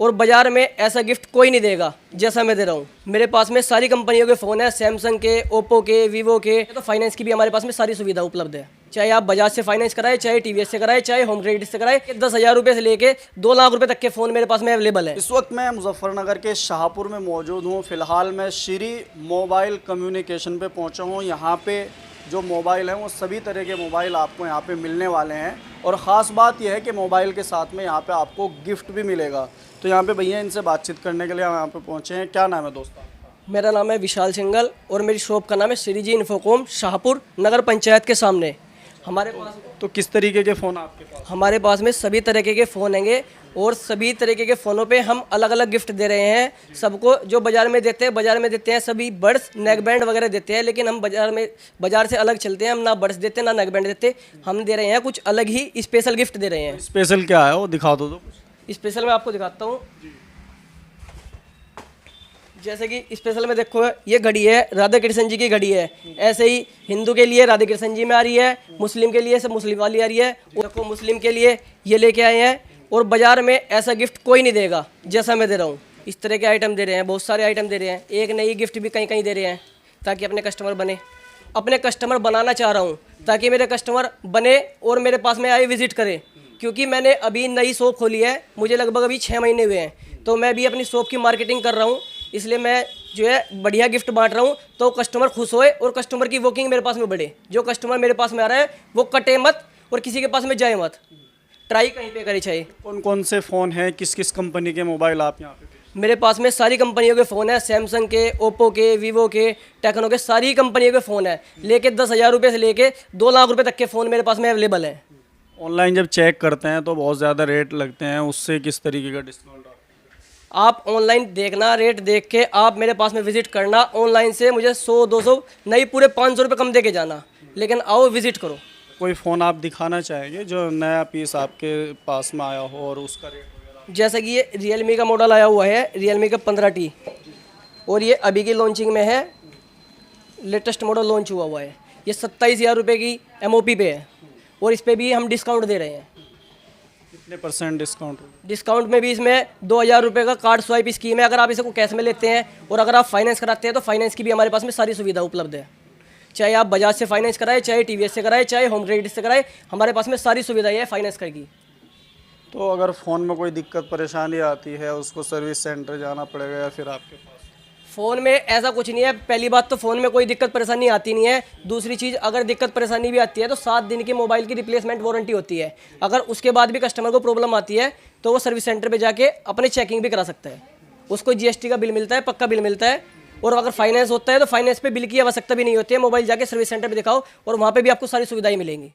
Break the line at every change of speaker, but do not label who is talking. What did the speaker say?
और बाज़ार में ऐसा गिफ्ट कोई नहीं देगा जैसा मैं दे रहा हूँ। मेरे पास में सारी कंपनियों के फ़ोन है, सैमसंग के, ओप्पो के, वीवो के। तो फाइनेंस की भी हमारे पास में सारी सुविधा उपलब्ध है। चाहे आप बजाज से फाइनेंस कराए, चाहे टीवीएस से कराए, चाहे होम क्रेडिट से कराए। 10,000 रुपये से लेके 2 लाख रुपए तक के फ़ोन मेरे पास में अवेलेबल है।
इस वक्त मैं मुजफ्फरनगर के शाहपुर में मौजूद हूँ। फ़िलहाल मैं श्री मोबाइल कम्युनिकेशन पे पहुँचा हूँ। यहाँ पे जो मोबाइल हैं वो सभी तरह के मोबाइल आपको यहाँ पे मिलने वाले हैं और ख़ास बात यह है कि मोबाइल के साथ में यहाँ पे आपको गिफ्ट भी मिलेगा। तो यहाँ पे भैया इनसे बातचीत करने के लिए हम यहाँ पे पहुँचे हैं। क्या नाम है दोस्तों?
मेरा नाम है विशाल सिंगल और मेरी शॉप का नाम है श्री जी इन्फोकॉम, शाहपुर नगर पंचायत के सामने। हमारे पास
तो किस तरीके के फ़ोन आपके पास?
हमारे पास में सभी तरीके के फ़ोन हैंगे और सभी तरीके के फ़ोनों पे हम अलग अलग गिफ्ट दे रहे हैं सबको। जो बाज़ार में देते हैं सभी बड्स, नेक बैंड वगैरह देते हैं, लेकिन हम बाज़ार से अलग चलते हैं। हम ना बड्स देते हैं ना नेक बैंड देते। हम दे रहे हैं कुछ अलग ही स्पेशल गिफ्ट दे रहे हैं।
स्पेशल क्या है वो दिखा दो तो।
स्पेशल मैं आपको दिखाता हूँ। जैसे कि स्पेशल में देखो, ये घड़ी है, राधा कृष्ण जी की घड़ी है। ऐसे ही हिंदू के लिए राधा कृष्ण जी में आ रही है, मुस्लिम के लिए सब मुस्लिम वाली आ रही है। और देखो मुस्लिम के लिए ये लेके आए हैं और बाज़ार में ऐसा गिफ्ट कोई नहीं देगा जैसा मैं दे रहा हूँ। इस तरह के आइटम दे रहे हैं, बहुत सारे आइटम दे रहे हैं। एक नई गिफ्ट भी कहीं कहीं दे रहे हैं ताकि अपने कस्टमर बने। अपने कस्टमर बनाना चाह रहा हूँ ताकि मेरे कस्टमर बने और मेरे पास में आए, विजिट करें। क्योंकि मैंने अभी नई शॉप खोली है, मुझे लगभग अभी 6 महीने हुए हैं, तो मैं भी अपनी शॉप की मार्केटिंग कर रहा हूँ। इसलिए मैं जो है बढ़िया गिफ्ट बांट रहा हूँ तो कस्टमर खुश होए और कस्टमर की वॉकिंग मेरे पास में बढ़े। जो कस्टमर मेरे पास में आ रहा है वो कटे मत और किसी के पास में जाए मत, ट्राई कहीं पे करे चाहिए।
कौन कौन से फ़ोन हैं, किस किस कंपनी के मोबाइल आप यहाँ पे?
मेरे पास में सारी कंपनियों के फ़ोन है, सैमसंग के, ओप्पो के, वीवो के, टेक्नो के, सारी कंपनियों के फ़ोन है। लेके 10,000 रुपये से लेके 2 लाख रुपए तक के फ़ोन मेरे पास में अवेलेबल है।
ऑनलाइन जब चेक करते हैं तो बहुत ज़्यादा रेट लगते हैं, उससे किस तरीके का डिस्काउंट?
आप ऑनलाइन देखना, रेट देख के आप मेरे पास में विजिट करना। ऑनलाइन से मुझे 100-200 नहीं, पूरे 500 रुपये कम दे के जाना, लेकिन आओ विजिट करो।
कोई फ़ोन आप दिखाना चाहेंगे जो नया पीस आपके पास में आया हो और उसका रेट वगैरह?
जैसे कि ये रियलमी का मॉडल आया हुआ है, रियलमी का 15T, और ये अभी की लॉन्चिंग में है, लेटेस्ट मॉडल लॉन्च हुआ है। ये 27,000 रुपये की MOP पे है और इस पर भी हम डिस्काउंट दे रहे हैं।
कितने % डिस्काउंट?
डिस्काउंट में भी इसमें 2,000 रुपये का कार्ड स्वाइप स्कीम है। अगर आप इसे को कैश में लेते हैं और अगर आप फाइनेंस कराते हैं तो फाइनेंस की भी हमारे पास में सारी सुविधा उपलब्ध है। चाहे आप बजाज से फाइनेंस कराए, चाहे टीवीएस से कराए, चाहे होम क्रेडिट से कराए, हमारे पास में सारी सुविधाएं है फाइनेंस की।
तो अगर फ़ोन में कोई दिक्कत परेशानी आती है उसको सर्विस सेंटर जाना पड़ेगा या फिर आपके पास?
फ़ोन में ऐसा कुछ नहीं है। पहली बात तो फ़ोन में कोई दिक्कत परेशानी आती नहीं है। दूसरी चीज़, अगर दिक्कत परेशानी भी आती है तो 7 दिन की मोबाइल की रिप्लेसमेंट वारंटी होती है। अगर उसके बाद भी कस्टमर को प्रॉब्लम आती है तो वो सर्विस सेंटर पे जाके अपने चेकिंग भी करा सकता है। उसको GST का बिल मिलता है, पक्का बिल मिलता है। और अगर फाइनेंस होता है तो फाइनेंस पे बिल की आवश्यकता भी नहीं होती है। मोबाइल जाके सर्विस सेंटर पर दिखाओ और वहाँ पर भी आपको सारी सुविधाएँ मिलेंगी।